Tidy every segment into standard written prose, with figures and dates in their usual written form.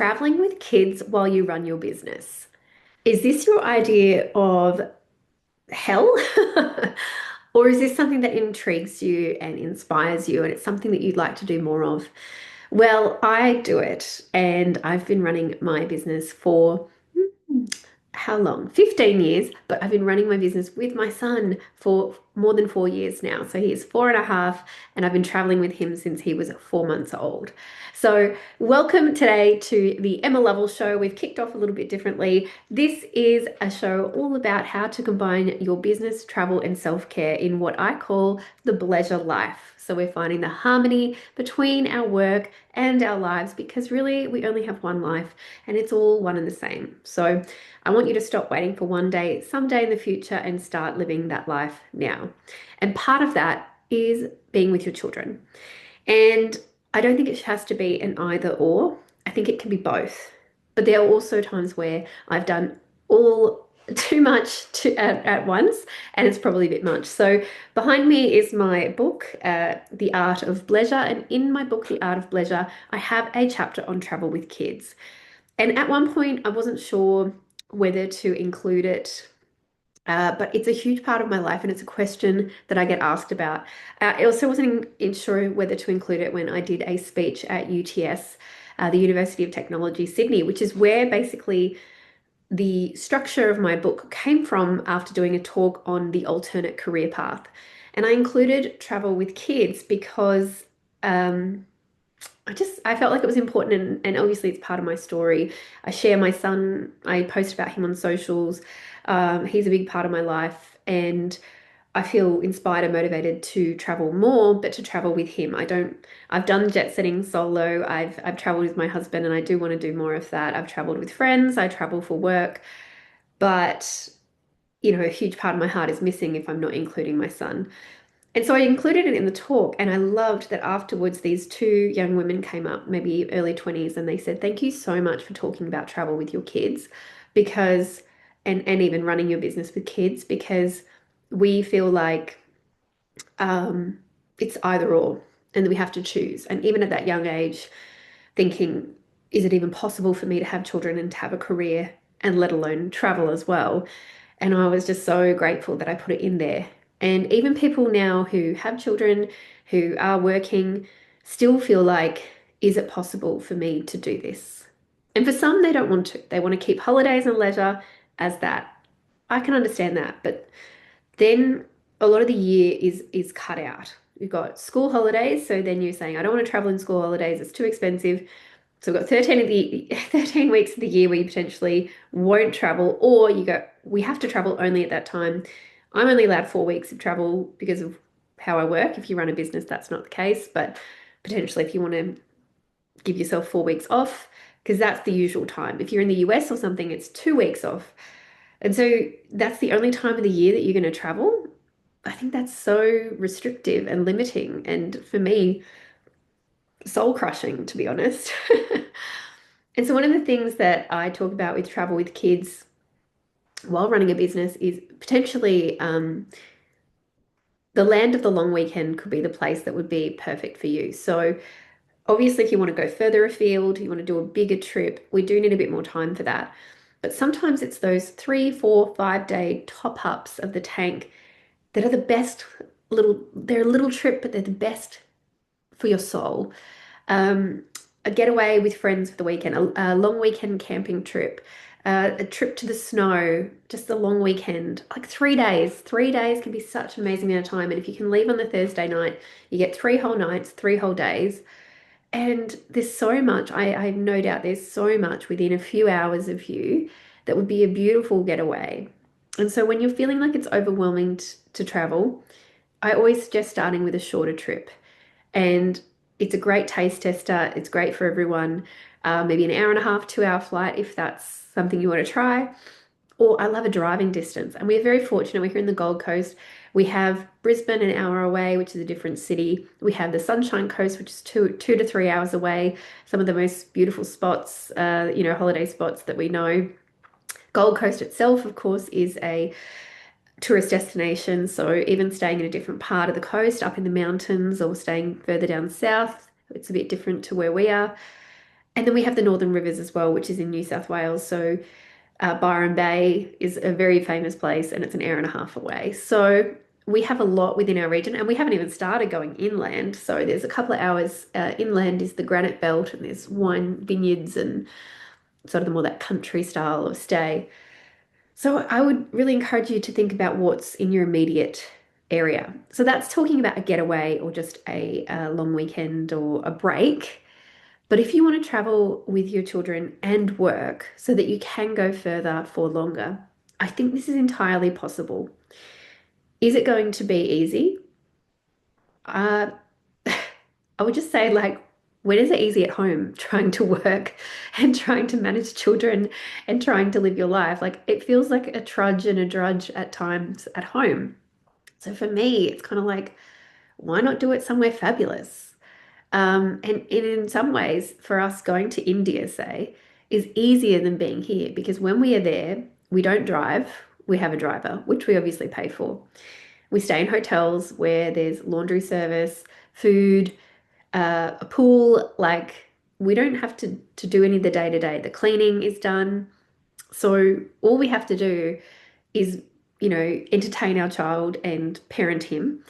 traveling with kids while you run your business. Is this your idea of hell? Or is this something that intrigues you and inspires you, and it's something that you'd like to do more of? Well, I do it, and I've been running my business for how long? 15 years, but I've been running my business with my son for more than 4 years now. So he is 4.5, and I've been traveling with him since he was 4 months old. So, welcome today to the Emma Lovell Show. We've kicked off a little bit differently. This is a show all about how to combine your business, travel, and self-care in what I call the pleasure life. So, we're finding the harmony between our work and our lives because really we only have one life and it's all one and the same. So, I want you to stop waiting for one day, someday in the future, and start living that life now. And part of that is being with your children. And I don't think it has to be an either or. I think it can be both. But there are also times where I've done all too much at once, and it's probably a bit much. So behind me is my book, The Art of Pleasure. And in my book, The Art of Pleasure, I have a chapter on travel with kids. And at one point, I wasn't sure whether to include it, but it's a huge part of my life and it's a question that I get asked about. I also wasn't sure whether to include it when I did a speech at UTS, the University of Technology, Sydney, which is where basically the structure of my book came from after doing a talk on the alternate career path. And I included travel with kids because I felt like it was important, and obviously it's part of my story. I share my son, I post about him on socials. He's a big part of my life, and I feel inspired and motivated to travel more, but to travel with him. I've done jet setting solo. I've traveled with my husband, and I do want to do more of that. I've traveled with friends, I travel for work, but a huge part of my heart is missing if I'm not including my son. And so I included it in the talk, and I loved that afterwards these two young women came up, maybe early 20s, and they said, "Thank you so much for talking about travel with your kids because and even running your business with kids because we feel like it's either or and we have to choose." And even at that young age, thinking, is it even possible for me to have children and to have a career and let alone travel as well? And I was just so grateful that I put it in there. And even people now who have children, who are working, still feel like, is it possible for me to do this? And for some, they don't want to. They want to keep holidays and leisure as that. I can understand that. But then a lot of the year is cut out. We've got school holidays. So then you're saying, I don't want to travel in school holidays. It's too expensive. So we've got 13 weeks of the year where you potentially won't travel, or you go, we have to travel only at that time. I'm only allowed 4 weeks of travel because of how I work. If you run a business, that's not the case, but potentially if you want to give yourself 4 weeks off, because that's the usual time. If you're in the US or something, it's 2 weeks off. And so that's the only time of the year that you're going to travel. I think that's so restrictive and limiting. And for me, soul crushing, to be honest. And so, one of the things that I talk about with travel with kids while running a business is potentially the land of the long weekend could be the place that would be perfect for you. So, obviously, if you want to go further afield, you want to do a bigger trip, we do need a bit more time for that. But sometimes it's those 3, 4, 5 day top ups of the tank that are the best they're a little trip, but they're the best for your soul. Um, a getaway with friends for the weekend, a long weekend camping trip, a trip to the snow, just a long weekend, like 3 days. 3 days can be such an amazing amount of time. And if you can leave on the Thursday night, you get 3 whole nights, 3 whole days. And there's so much, I have no doubt there's so much within a few hours of you that would be a beautiful getaway. And so when you're feeling like it's overwhelming to travel, I always suggest starting with a shorter trip. And it's a great taste tester. It's great for everyone. Maybe an hour and a half, 2 hour flight if that's something you want to try. Or I love a driving distance. And we're very fortunate. We're here in the Gold Coast. We have Brisbane an hour away, which is a different city. We have the Sunshine Coast, which is two to 3 hours away. Some of the most beautiful spots, holiday spots that we know. Gold Coast itself, of course, is a tourist destination. So even staying in a different part of the coast, up in the mountains, or staying further down south, it's a bit different to where we are. And then we have the Northern Rivers as well, which is in New South Wales. So Byron Bay is a very famous place and it's an hour and a half away. So we have a lot within our region and we haven't even started going inland. So there's a couple of hours inland is the Granite Belt and there's wine vineyards and sort of the more that country style of stay. So I would really encourage you to think about what's in your immediate area. So that's talking about a getaway or just a long weekend or a break. But if you want to travel with your children and work so that you can go further for longer, I think this is entirely possible. Is it going to be easy? Uh, I would just say, like, when is it easy at home trying to work and trying to manage children and trying to live your life? Like, it feels like a trudge and a drudge at times at home. So for me, it's kind of like, why not do it somewhere fabulous? And in some ways, for us, going to India, say, is easier than being here because when we are there, we don't drive, we have a driver, which we obviously pay for. We stay in hotels where there's laundry service, food, a pool. Like, we don't have to do any of the day to day. The cleaning is done. So all we have to do is, entertain our child and parent him,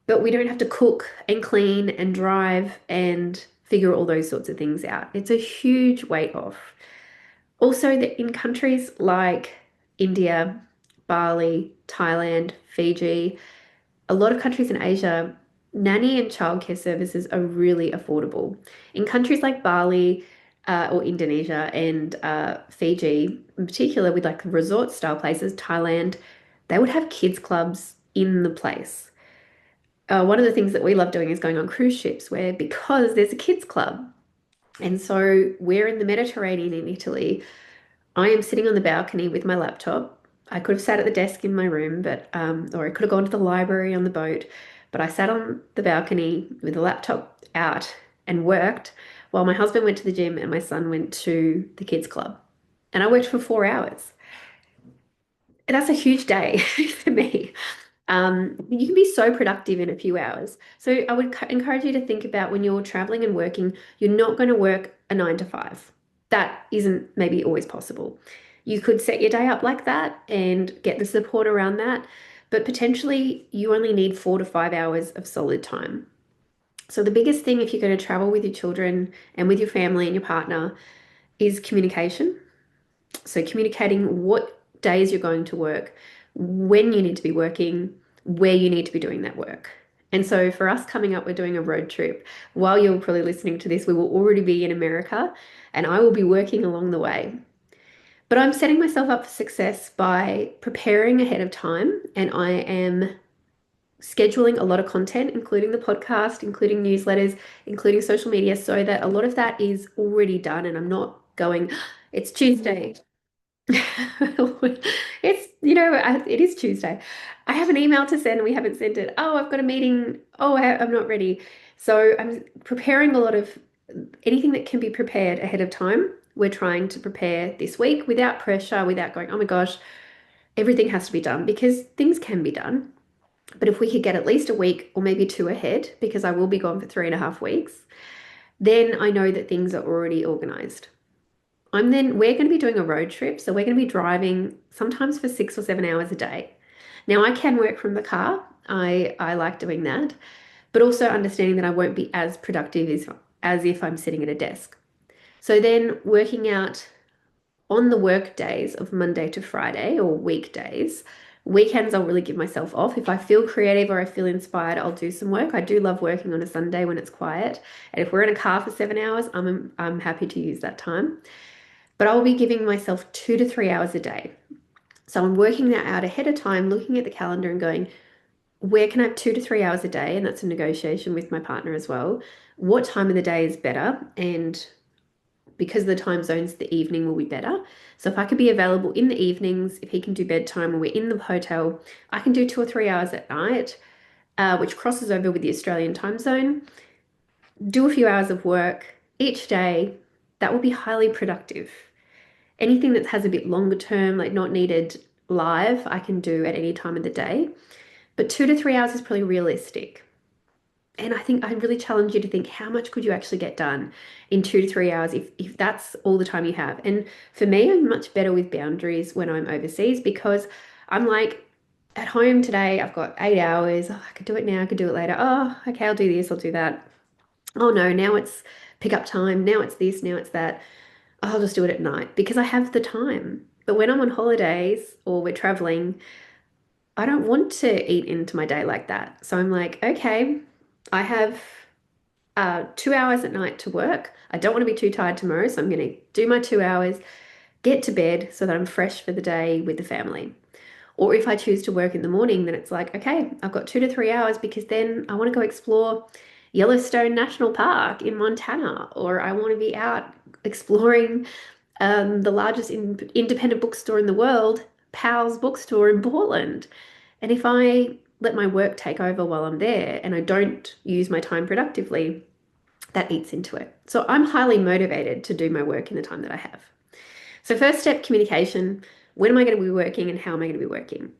but we don't have to cook and clean and drive and figure all those sorts of things out. It's a huge weight off. Also, that in countries like India, Bali, Thailand, Fiji, a lot of countries in Asia, nanny and childcare services are really affordable. In countries like Bali, or Indonesia and Fiji, in particular, with like resort style places, Thailand, they would have kids clubs in the place. One of the things that we love doing is going on cruise ships where because there's a kids club. And so we're in the Mediterranean in Italy. I am sitting on the balcony with my laptop. I could have sat at the desk in my room, but or I could have gone to the library on the boat, but I sat on the balcony with the laptop out and worked while my husband went to the gym and my son went to the kids club. And I worked for 4 hours. And that's a huge day for me. You can be so productive in a few hours. So I would encourage you to think about when you're traveling and working, you're not going to work a 9 to 5. That isn't maybe always possible. You could set your day up like that and get the support around that, but potentially you only need 4 to 5 hours of solid time. So the biggest thing if you're going to travel with your children and with your family and your partner is communication. So communicating what days you're going to work, when you need to be working, where you need to be doing that work. And so for us coming up, we're doing a road trip. While you're probably listening to this, we will already be in America and I will be working along the way. But I'm setting myself up for success by preparing ahead of time and I am scheduling a lot of content, including the podcast, including newsletters, including social media, so that a lot of that is already done and I'm not going, it's Tuesday. It is Tuesday. I have an email to send and we haven't sent it. Oh, I've got a meeting. Oh, I'm not ready. So I'm preparing a lot of anything that can be prepared ahead of time. We're trying to prepare this week without pressure, without going, oh my gosh, everything has to be done because things can be done. But if we could get at least a week or maybe two ahead, because I will be gone for 3.5 weeks, then I know that things are already organized. We're going to be doing a road trip. So we're going to be driving sometimes for 6 or 7 hours a day. Now I can work from the car. I like doing that, but also understanding that I won't be as productive as if I'm sitting at a desk. So then working out on the work days of Monday to Friday or weekdays, weekends I'll really give myself off. If I feel creative or I feel inspired, I'll do some work. I do love working on a Sunday when it's quiet. And if we're in a car for 7 hours, I'm happy to use that time. But I'll be giving myself 2 to 3 hours a day. So I'm working that out ahead of time, looking at the calendar and going, where can I have 2 to 3 hours a day? And that's a negotiation with my partner as well. What time of the day is better? And because of the time zones, the evening will be better. So if I could be available in the evenings, if he can do bedtime when we're in the hotel, I can do 2 or 3 hours at night, which crosses over with the Australian time zone. Do a few hours of work each day. That will be highly productive. Anything that has a bit longer term, like not needed live, I can do at any time of the day. But 2 to 3 hours is probably realistic. And I think I really challenge you to think how much could you actually get done in 2 to 3 hours if that's all the time you have. And for me, I'm much better with boundaries when I'm overseas because I'm like, at home today, I've got 8 hours. Oh, I could do it now, I could do it later. Oh, okay, I'll do this, I'll do that. Oh no, now it's pickup time. Now it's this, now it's that. I'll just do it at night because I have the time. But when I'm on holidays or we're traveling, I don't want to eat into my day like that. So I'm like, okay, I have 2 hours at night to work. I don't want to be too tired tomorrow, so I'm going to do my 2 hours, get to bed so that I'm fresh for the day with the family. Or if I choose to work in the morning, then it's like, okay, I've got 2 to 3 hours because then I want to go explore Yellowstone National Park in Montana, or I want to be out exploring the largest independent bookstore in the world, Powell's Bookstore in Portland. And if I let my work take over while I'm there and I don't use my time productively, that eats into it. So I'm highly motivated to do my work in the time that I have. So, first step, communication. When am I going to be working and how am I going to be working?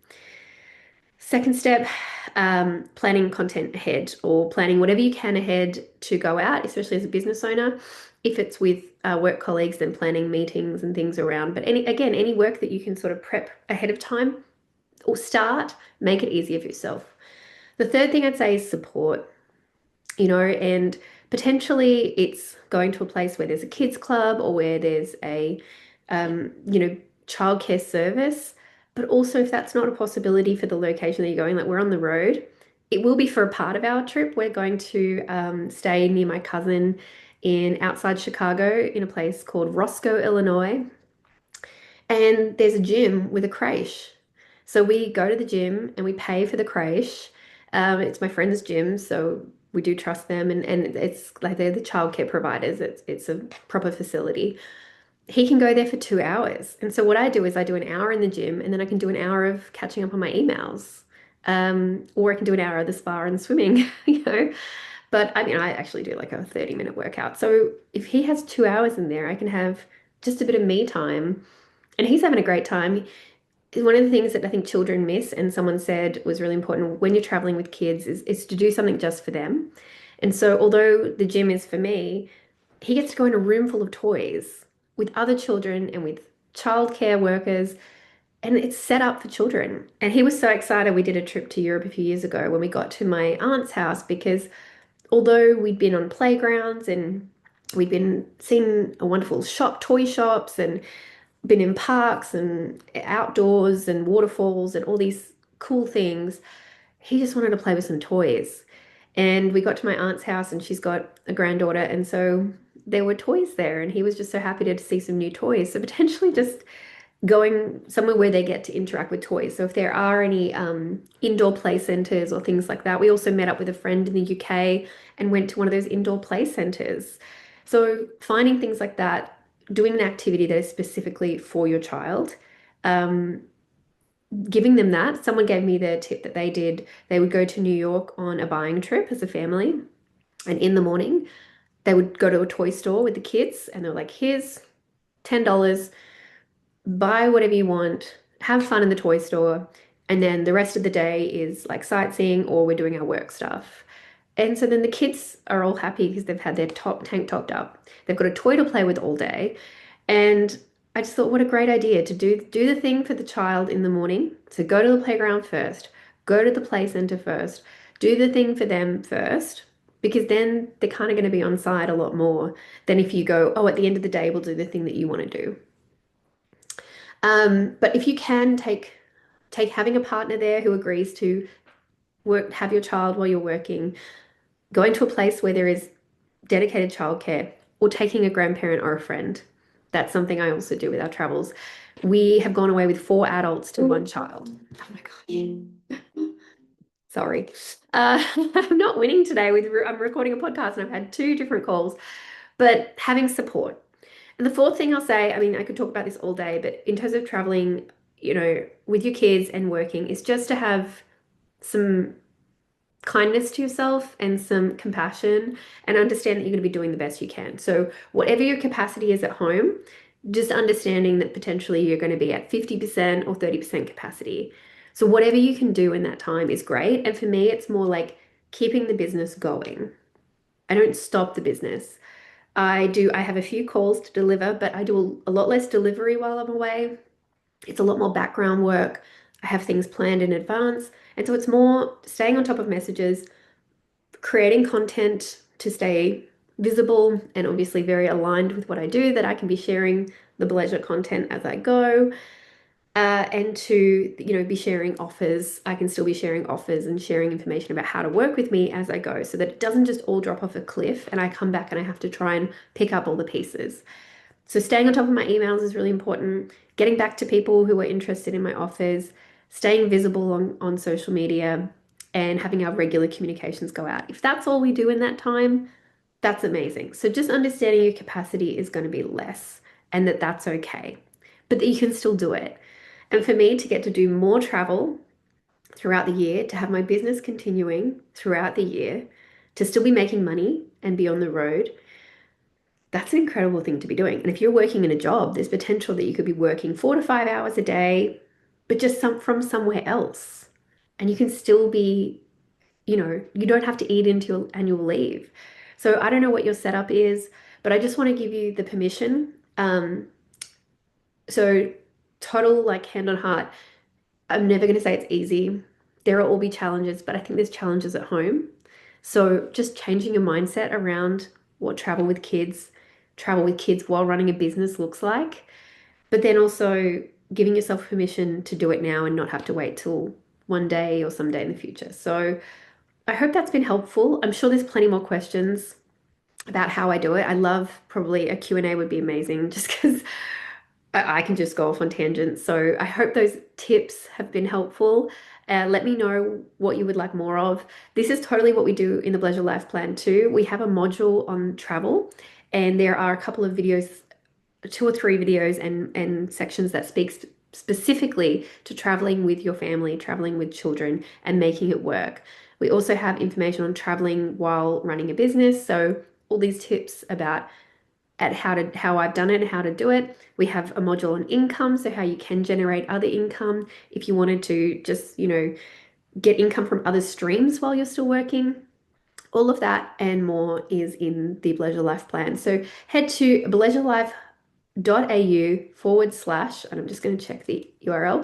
Second step, planning content ahead or planning whatever you can ahead to go out, especially as a business owner. If it's with work colleagues, then planning meetings and things around. But any work that you can sort of prep ahead of time or start, make it easier for yourself. The third thing I'd say is support, and potentially it's going to a place where there's a kids club or where there's a, childcare service. But also, if that's not a possibility for the location that you're going, like we're on the road, it will be for a part of our trip. We're going to stay near my cousin in outside Chicago in a place called Roscoe, Illinois. And there's a gym with a creche. So we go to the gym and we pay for the creche. It's my friend's gym, so we do trust them, and it's like they're the childcare providers. It's a proper facility. He can go there for 2 hours. And so what I do is I do an hour in the gym and then I can do an hour of catching up on my emails. Or I can do an hour at the spa and swimming, But I mean, I actually do like a 30-minute workout. So if he has 2 hours in there, I can have just a bit of me time and he's having a great time. One of the things that I think children miss, and someone said was really important when you're traveling with kids, is to do something just for them. And so, although the gym is for me, he gets to go in a room full of toys with other children and with childcare workers, and it's set up for children. And he was so excited. We did a trip to Europe a few years ago when we got to my aunt's house because although we'd been on playgrounds and we'd been seeing a wonderful toy shops and been in parks and outdoors and waterfalls and all these cool things. He just wanted to play with some toys. And we got to my aunt's house and she's got a granddaughter. And so there were toys there and he was just so happy to see some new toys. So potentially just going somewhere where they get to interact with toys. So if there are any indoor play centers or things like that, we also met up with a friend in the UK and went to one of those indoor play centers. So finding things like that, doing an activity that is specifically for your child, um, giving them that. Someone gave me the tip that they did. They would go to New York on a buying trip as a family, and in the morning, they would go to a toy store with the kids, and they're like, here's $10, buy whatever you want, have fun in the toy store, and then the rest of the day is like sightseeing or we're doing our work stuff. And so then the kids are all happy because they've had their top tank topped up. They've got a toy to play with all day. And I just thought, what a great idea to do the thing for the child in the morning. So go to the playground first, go to the play center first, do the thing for them first, because then they're kind of going to be on side a lot more than if you go, oh, at the end of the day, we'll do the thing that you want to do. But if you can take having a partner there who agrees to have your child while you're working, going to a place where there is dedicated childcare, or taking a grandparent or a friend. That's something I also do with our travels. We have gone away with 4 adults to one child. Oh my gosh. Sorry. I'm not winning today I'm recording a podcast and I've had two different calls, but having support. And the fourth thing I'll say, I mean, I could talk about this all day, but in terms of traveling, with your kids and working, is just to have some kindness to yourself and some compassion and understand that you're going to be doing the best you can. So whatever your capacity is at home, just understanding that potentially you're going to be at 50% or 30% capacity. So whatever you can do in that time is great. And for me, it's more like keeping the business going. I don't stop the business. I have a few calls to deliver, but I do a lot less delivery while I'm away. It's a lot more background work. I have things planned in advance. And so it's more staying on top of messages, creating content to stay visible and obviously very aligned with what I do, that I can be sharing the pleasure content as I go. And to, be sharing offers. I can still be sharing offers and sharing information about how to work with me as I go so that it doesn't just all drop off a cliff and I come back and I have to try and pick up all the pieces. So staying on top of my emails is really important. Getting back to people who are interested in my offers, staying visible on social media, and having our regular communications go out. If that's all we do in that time, that's amazing. So just understanding your capacity is going to be less and that that's okay, but that you can still do it. And for me to get to do more travel throughout the year, to have my business continuing throughout the year, to still be making money and be on the road, that's an incredible thing to be doing. And if you're working in a job, there's potential that you could be working 4 to 5 hours a day, but just from somewhere else. And you can still be, you don't have to eat into your annual leave. So I don't know what your setup is, but I just want to give you the permission. So total like hand on heart, I'm never going to say it's easy. There will all be challenges, but I think there's challenges at home. So just changing your mindset around what travel with kids while running a business looks like, but then also giving yourself permission to do it now and not have to wait till one day or someday in the future. So I hope that's been helpful. I'm sure there's plenty more questions about how I do it. I love probably a Q&A would be amazing just because I can just go off on tangents. So I hope those tips have been helpful. Let me know what you would like more of. This is totally what we do in the Pleasure Life Plan too. We have a module on travel, and there are a couple of videos, 2 or 3 videos and sections that speaks specifically to traveling with your family, traveling with children, and making it work. We also have information on traveling while running a business. So all these tips about how I've done it and how to do it. We have a module on income, so how you can generate other income if you wanted to just, get income from other streams while you're still working. All of that and more is in the Pleasure Life Plan. So head to pleasurelife.au/, and I'm just going to check the URL,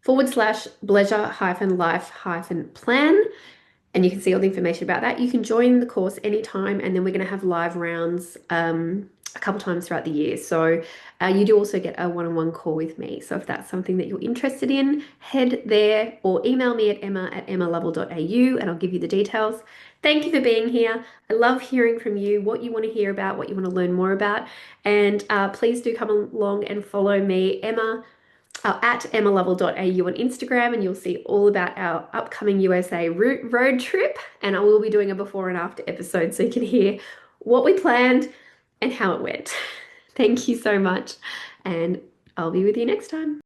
/pleasure-life-plan, and you can see all the information about that. You can join the course anytime, and then we're going to have live rounds a couple times throughout the year. So you do also get a one-on-one call with me. So if that's something that you're interested in, head there or email me at emma@emmalovell.au and I'll give you the details. Thank you for being here. I love hearing from you, what you want to hear about, what you want to learn more about. And please do come along and follow me, at emmalovell.au on Instagram, and you'll see all about our upcoming USA road trip. And I will be doing a before and after episode so you can hear what we planned and how it went. Thank you so much, and I'll be with you next time.